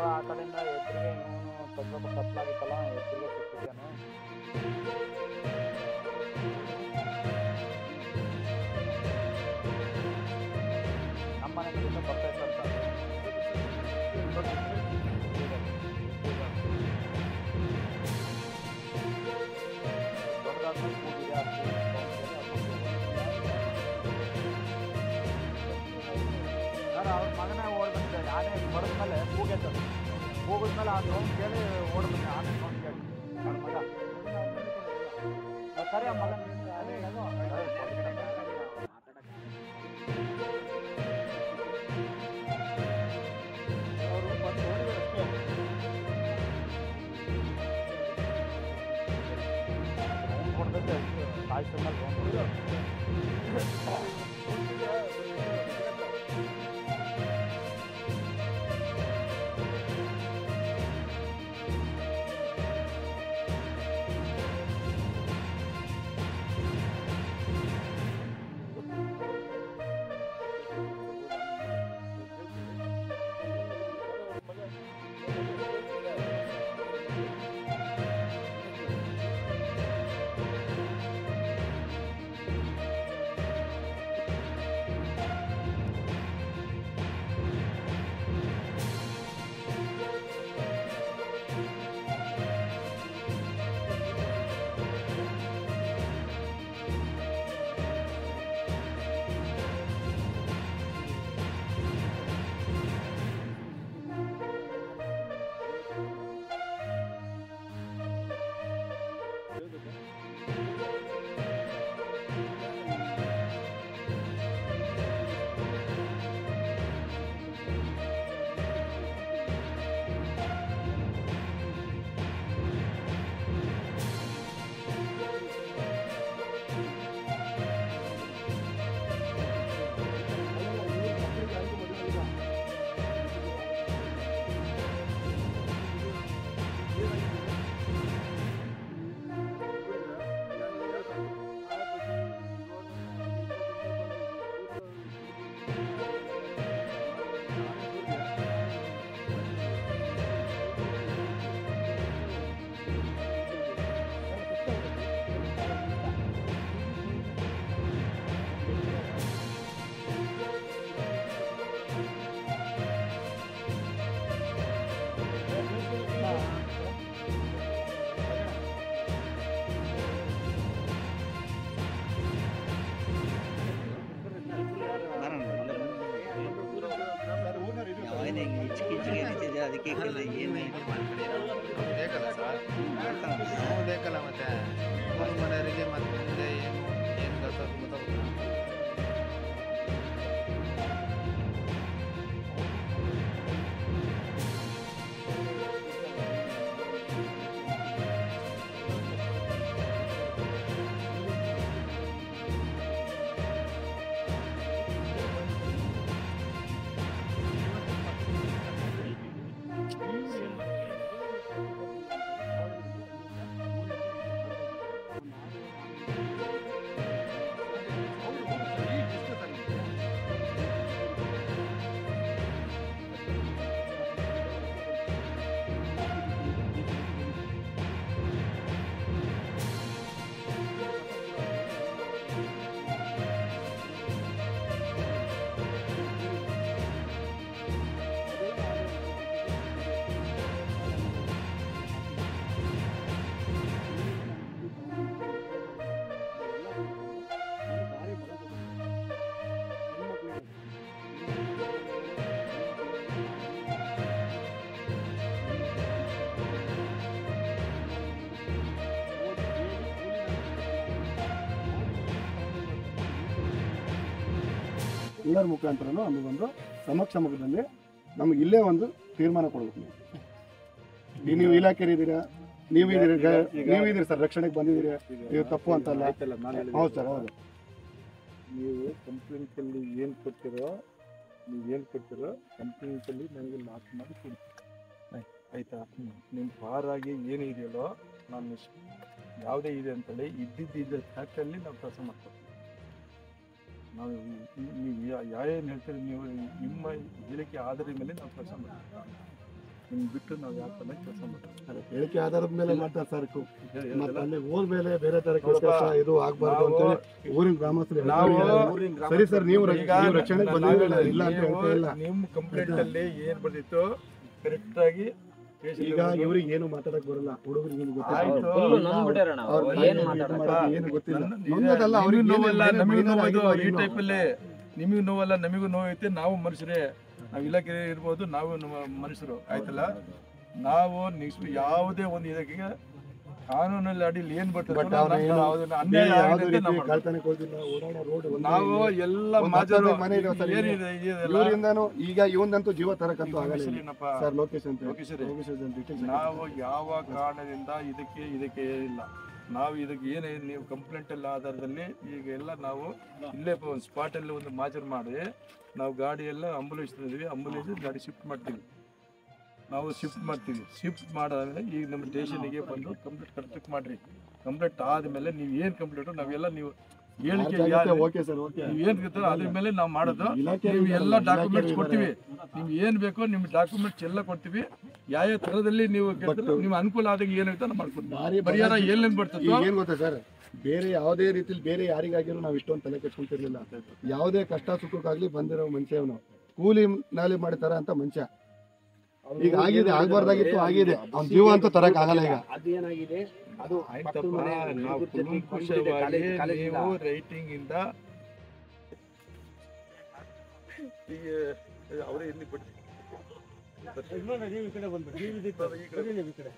ಆ ಕಡೆಯಿಂದ ಎದುರಿಗೆ ಇವನು ಸ್ವಲ್ಪ ಕತ್ಲಾಗಿತ್ತಲ್ಲ ಎದುರಿಗೆ ಸಿಕ್ಕಿದ್ದಾನೆ. ನಮ್ಮ ಮನೆ ಕಡೆಯಿಂದ ಬರ್ತಾ ಇರ್ತಾರೆ. ದೊಡ್ಡದಾದ್ಮೇಲೆ ಕೂಗಿದೆ ಸರ್. ಅವ್ರ ಮಗನೇ ಓಡ್ ಬಂದಿದ್ದಾರೆ. ಆನೆ ಬರೆದ್ಮೇಲೆ ಕೂಗೈತದು. ಕೂಗಿದ್ಮೇಲೆ ಆ ಸೌಂಡ್ ಕೇಳಿ ಓಡ್ ಬಂದೆ. ಆನೆ ಸೌಂಡ್ ಕೇಳಿ ನನ್ನ ಮಗ ಸರಿ ಆ ಮಗನ ಅವರು ಬಂದು ನೋಡಿದರಷ್ಟೇ. ಸೌಂಡ್ ಹೊಡೆದಕ್ಕೆ ಕಾಯ್ತು ಮೇಲೆ ಸೌಂಡ್ ಹೊಡೆದು ಅದಕ್ಕೆ ಏನು ಬೇಕಲ್ಲ ಸರ್, ನಾವು ಬೇಕಲ್ಲ ಮತ್ತೆ ಮನೆಯವರಿಗೆ ಮತ್ತೆ ಮುಂದೆ ಏನು ಗೊತ್ತಾಗುತ್ತೆ. ಎಲ್ಲರ ಮುಖಾಂತರನೂ ನಮಗೊಂದು ಸಮಕ್ಷಮದಲ್ಲಿ ನಮಗೆ ಇಲ್ಲೇ ಒಂದು ತೀರ್ಮಾನ ಕೊಡಬೇಕು. ನೀವು ಇಲಾಖೆಯಲ್ಲಿದ್ದೀರಾ, ನೀವಿದ್ದೀರಿ ಸರ್, ರಕ್ಷಣೆಗೆ ಬಂದಿದ್ದೀರಿ, ನೀವು ತಪ್ಪು ಅಂತಲ್ಲ. ಹೌದು ಸರ್, ಹೌದು. ನೀವು ಕಂಪ್ಲೇಂಟಲ್ಲಿ ಏನು ಕೊಡ್ತೀರೋ ಕಂಪ್ಲೇಂಟಲ್ಲಿ ನನಗೆ ಲಾಕ್ ಮಾಡಿ ಕೊಡಿ, ಆಯಿತಾ? ನಿಮ್ಮ ಪಾರಾಗಿ ಏನು ಇದೆಯಲ್ಲೋ ನಾನು ಯಾವುದೇ ಇದೆ ಅಂತೇಳಿ ಇದ್ದಿದ್ದ ಫ್ಯಾಕ್ಟಲ್ಲಿ ನಾವು ಕೆಲಸ ಮಾಡ್ತೀವಿ. ನಾವು ನೀವು ಯಾವೇನು ಹೇಳ್ತೀರಿ, ನೀವು ನಿಮ್ಮ ಹೇಳಿಕೆ ಆಧಾರದ ಮೇಲೆ ನಾವು ಕೆಲಸ ಮಾಡ್ತೀವಿ. ನಿಮ್ಗೆ ಬಿಟ್ಟು ನಾವು ಯಾವ ಥರ ಕೆಲಸ ಮಾಡ್ತೀವಿ. ಹೇಳಿಕೆ ಆಧಾರದ ಮೇಲೆ ಮಾಡ್ತಾರೆ ಸರ್. ಹೇಳಿ- ಮತ್ತೆ ಹೇಳಲ್ಲ. ಅಲ್ಲಿ ಹೋದ್ಮೇಲೆ ಬೇರೆ ತರ ಕೆಲಸ ನೋಡಪ್ಪ, ಇದು ಆಗ್ಬಾರ್ದು ಅಂತ ಹೇಳಿ ಊರಿನ ಗ್ರಾಮಸ್ಥರು ನಾವು ಸರಿ ಸರ್, ನೀವು ಈಗ ರಕ್ಷಣೆಗೆ ಬಂದಿರಲಿಲ್ಲ ಇಲ್ಲ ಅಂತ ಹೇಳ್ತಾ ಇಲ್ಲ. ನಿಮ್ಮ ಕಂಪ್ಲೇಂಟ್ ಅಲ್ಲಿ ಏನ್ ಬಂದಿತ್ತು ಕರೆಕ್ಟ್ ಆಗಿ ಈಗ ಇವ್ರಿಗೆ ಏನು ಮಾತಾಡಕ್ ಬರಲ್ಲ, ಹುಡುಗರಿಗೆ ಏನು ಆಯ್ತು. ಏನು ಗೊತ್ತಿಲ್ಲ. ನನ್ನ- ನಮ್ಗದಲ್ಲ, ನಿಮಗೂ ಅವ್ರಿಗೆ ನೋವಲ್ಲ, ಏನೇನು ನಮಗೂ minor ನೋವು ಆಗಿದೆ ಈ ಇನ್ನೂ. ಟೈಪಲ್ಲಿ ನಿಮಗೂ ನೋವಲ್ಲ, ನಮಗೂ ನೋವು ಐತೆ. ನಾವು ಮನುಷ್ಯರೇ, ನಾವು ಇಲಾಖೆ ಇರ್ಬೋದು, ನಾವು ಮನುಷ್ಯರು ಆಯ್ತಲ್ಲ. ನಾವು ನೆಕ್ಸ್ಟ್ ಯಾವುದೇ ಒಂದು ಇದಕ್ಕೆ ಕಾನೂನಲ್ಲಿ ಅಡಿಯಲ್ಲಿ ಏನ್ ಬರ್ತದೆ ಬಟ್ ಅವ್ರು ಏನು ಅನ್ಯಾಯ ಯಾವುದೇ ಆಗಿದೆ ಅಂತ ರೀತಿ ನಾವು ಮಾಡ್ತೀವಿ. ಕಳ್ತನಕ್ಕೆ ಹೋಗಿಲ್ಲ, ಓಡಾಡೋ ರೋಡ್ ನಾವು ಎಲ್ಲ ಒಂದು ಮಾಜರು ಹತ್ತತ್ತು ಮನೆ ಇದಾವೆ ಸರ್. ಏನಿದೆ ಇದೆಲ್ಲ ಇವರಿಂದಾನು ಈಗ ಇವನಂತೂ ಜೀವ ತರಕಂತೂ ಆಗಲ್ಲ ಇಲ್ಲಿ. ಏನಪ್ಪ, ಸರ್ ಲೋಕೇಶ್ ಅಂತ ಲೋಕೇಶ್ ರೇ, ಲೋಕೇಶ್ ಅಂತ details ನಾವು ಯಾವ ಕಾರಣದಿಂದ ಇದಕ್ಕೆ ಇಲ್ಲ. ನಾವು ಇದಕ್ಕೆ ಏನೇನು ನೀವು ಕಂಪ್ಲೇಂಟ್ ಎಲ್ಲ ಆಧಾರದಲ್ಲಿ ಈಗ ಎಲ್ಲ ನಾವು ಇಲ್ಲೇ ಒಂದು ಸ್ಪಾಟಲ್ಲಿ ಒಂದು ಮಾಜರ್ ಮಾಡಿ ನಾವು ಗಾಡಿ ಎಲ್ಲ ಆಂಬುಲೆನ್ಸ್ ತಂದಿದ್ವಿ. ಆಂಬುಲೆನ್ಸ್ ಗಾಡಿ ಶಿಫ್ಟ್ ಮಾಡ್ತೀವಿ, ನಾವು ಶಿಫ್ಟ್ ಮಾಡ್ತೀವಿ. ಶಿಫ್ಟ್ ಮಾಡಾದ್ಮೇಲೆ ಈಗ ನಮ್ಮ ಸ್ಟೇಷನಿಗೆ ಬಂದು ಕಂಪ್ಲೇಂಟ್ ಕರೆಕ್ಟ್ ಮಾಡಿರಿ. ಕಂಪ್ಲೇಂಟ್ ಆದಮೇಲೆ ನೀವು ಏನು ಕಂಪ್ಲೇಂಟು ನಾವೆಲ್ಲ ನೀವು ಹೇಳಿಕೆ ಆಗುತ್ತೆ. Okay sir, okay. ನೀವು ಏನು ಗೊತ್ತೋ ಅದ್ರ ಮೇಲೆ ನಾವು ಮಾಡೋದು. ಇಲಾಖೆ ನೀವು ಎಲ್ಲ ಇಲಾಖೆ ಡಾಕ್ಯುಮೆಂಟ್ಸ್ ಇದ್ದಾರೆ. ಕೊಡ್ತೀವಿ. ನಿಮ್ಗೆ ಏನು ಬೇಕೋ ನಿಮ್ಮ ಡಾಕ್ಯುಮೆಂಟ್ಸ್ ಎಲ್ಲ ಕೊಡ್ತೀವಿ. ಯಾವ ಥರದಲ್ಲಿ ನೀವು ಕೇಳ್ತೀರೋ, ನಿಮ್ಮ ಅನುಕೂಲ ಆದಂಗೆ ಏನಾಗುತ್ತೆ ನಾವು ಮಾಡ್ಕೊಡ್ತೀವಿ. ಭಾರಿ ಪರಿಹಾರ ಏನೇನು ಈಗ ಬರ್ತದೋ ಏನ್ ಗೊತ್ತಾ ಸರ್, ಬೇರೆ ಯಾವುದೇ ರೀತಿಲಿ ಬೇರೆ ಯಾರಿಗಾಗಿರೋ ನಾವು ಇಷ್ಟೊಂದು ತಲೆ ಕೆಡ್ಸ್ಕೊಂತಿರ್ಲಿಲ್ಲ. ಯಾವುದೇ ಕಷ್ಟ ಸುಖಕ್ಕಾಗ್ಲಿ ಬಂದಿರೋ ಮನುಷ್ಯ ಅವನು, ಕೂಲಿ ನಾಲಿ ಮಾಡ್ತಾರ ಅಂತ ಮನುಷ್ಯ. ಈಗ ಆಗಿದೆ, ಆಗ್ಬಾರ್ದಾಗಿತ್ತು, ಆಗಿದೆ. ಅವ್ನ ಜೀವ ಅಂತೂ ತರಕ್ ಆಗಲ್ಲ. ಈಗ ಅದೇನಾಗಿದೆ ಅದು ಆಯ್ತಪ್ಪ, ನಾವು ಕುಲಂಕುಷವಾಗಿ ನೀವು ರೈಟಿಂಗ್ ಇಂದ ಈಗ ಅವರೇ ಇಲ್ಲಿ ಬಿಟ್ಟು ನೀವು ಈ ಕಡೆ ಬಂದ್ಬಿಡಿ, ನೀವು ಈ ಕಡೆ